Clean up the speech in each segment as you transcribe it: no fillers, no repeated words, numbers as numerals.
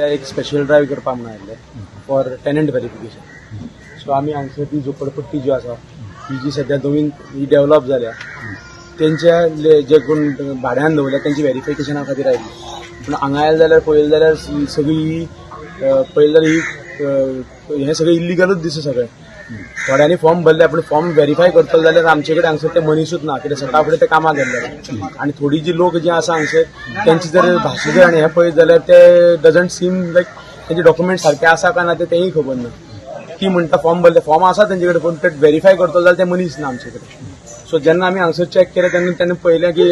एक special drive करपाक म्हणून आयिल्ले फॉर टेनंट व्हेरिफिकेशन. सो आमी हांगसर ती झोपडपट्टी ज्यो आसा ही जी सध्या नवीन ही डेव्हलप जाल्या तेंच्या जे कोण भाड्यान दवरल्या तेंची व्हेरिफिकेशना खातीर आयिल्ली. पूण हांगा आयले जाल्यार पळयलें जाल्यार सगळी पळयलें जाल्यार हें सगळें इल्लिगलूच दिसता सगळें. थोड्यांनी फॉर्म भरले पूण फॉर्म व्हेरीफाय करतलो जाल्यार आमचे कडेन हांगसर ते मनीसूच ना, कित्याक सकाळ फुडें ते कामाक गेल्ले. आनी थोडी जी लोक जे आसा हांगसर तेंची जर भाशा जर आनी हें पळयत जाल्यार ते डजंट सीम लायक तेंचे डॉक्युमेंट सारके आसा काय ना तेंय खबर ना. ती म्हणटा फॉर्म भरले, फॉर्म आसा तेंचे कडेन पूण ते व्हेरीफाय करतलो जाल्यार ते मनीस ना आमचे कडेन. सो जेन्ना आमी हांगसर चॅक केलें तेन्ना तेणें पळयलें की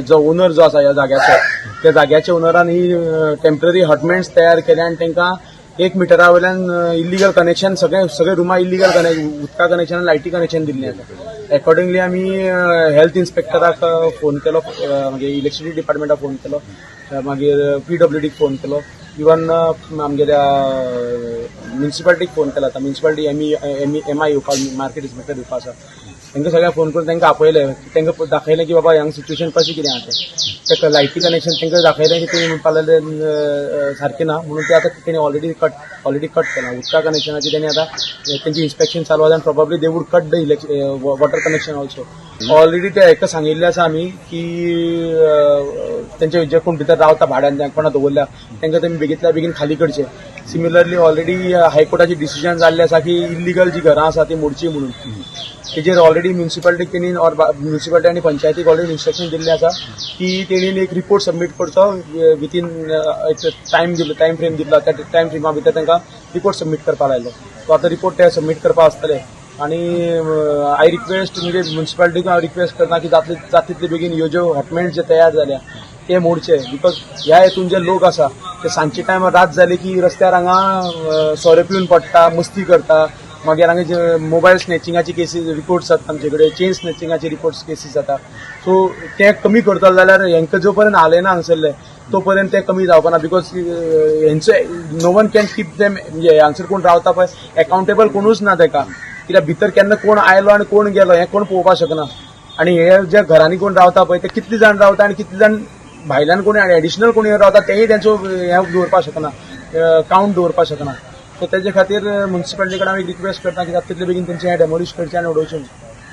जो ओनर जो आसा ह्या जाग्याचो त्या जाग्याच्या ओनरान ही टेम्पररी हॉटमेंट्स तयार केले आनी तांकां 1 मिटरा वयल्यान इल्लिगल कनेक्शन सगळे रुमा इल्लिगल उदका कनेक्शन लायटी कनेक्शन दिल्लें आसा. अकॉर्डिंगली आमी हेल्थ इन्स्पेक्टराक फोन केलो, मागीर इलेक्ट्रिसिटी डिपार्टमेंटाक फोन केलो, मागीर PWDक फोन केलो, इवन आमगेल्या म्युन्सिपालिटीक फोन केला. आतां म्युन्सिपालिटी MI येवपाक मार्केट इन्स्पेक्टर येवपा आसा. तांकां सगळ्यांक फोन करून तांकां आपयलें, तांकां दाखयलें की बाबा हांगा सिच्युएशन कशें कितें आसा तें लायटी कनेक्शन तांकां दाखयलें की तें म्हणपाक लागलें सारकें ना म्हणून ते आतां तेणी ऑलरेडी कट केलां. उदका कनेक्शनाची तेणी आतां तेंची इन्स्पेक्शन चालू आसा आनी probably they wood cut the water connection also. Already ते हेका सांगिल्लें आसा आमी की तेंचे जे कोण भितर रावता भाड्यान कोणा दवरल्या तांकां तेमी बेगींतल्या बेगीन खाली करचे. सिमिलरली ऑलरेडी हायकोर्टाची डिसिजन जाल्लें आसा की इल्लिगल जी घरां आसा ती मोडची म्हणून. तेजेर ऑलरेडी म्युन्सिपालिटीक तेणी म्युन्सिपालिटी आनी पंचायतीक ऑलरेडी इन्स्ट्रक्शन दिल्लें आसा की तेणी एक रिपोर्ट सबमीट करचो विथीन एक टायम फ्रेम दिल्लो. त्या टायम फ्रेमा भितर तांकां रिपोर्ट सबमीट करपाक लायलो. सो आतां रिपोर्ट ते सबमीट करपाक आसतले. आनी आय रिक्वेस्ट म्हणजे म्युन्सिपालिटीक हांव रिक्वेस्ट करता की जाता तितले बेगीन ह्यो ज्यो हॉटमेंट्स जे तयार जाल्या ते मोडचे. बिकॉज ह्या हेतून जे लोक आसा ते सांजचे टायम रात जाले की रस्त्यार हांगा सोरे पिवन पडटा, मस्ती करता. मागीर हांगा जे मोबायल स्नॅचिंगाची केसीस रिपोर्ट्स जाता आमचे कडेन, चेन स्नॅचिंगाची रिपोर्ट्स केसीस जाता. सो ते कमी करतलो जाल्यार हेंकां जो पर्यंत आले ना हांगसरले तो पर्यंत ते कमी जावपाना. बिकॉज हेंचे no one can keep them, म्हणजे हांगसर कोण रावता पळय अकाउंटेबल कोणूच ना ताका, कित्याक भितर केन्ना कोण आयलो आनी कोण गेलो हें कोण पळोवपाक शकना. आनी हे ज्या घरांनी कोण रावता पळय ते कितले जाण रावता आनी कितले जाण भायल्यान कोणी एडिशनल कोणी रावता तेय तेंचो हें दवरपाक शकना, कावंट दवरपाक शकना. सो तेजे खातीर म्युन्सिपालिटी कडेन हांव एक रिक्वेस्ट करता की जाता तितले बेगीन तेंचे हें डेमोलिश करचें आनी उडोवचें.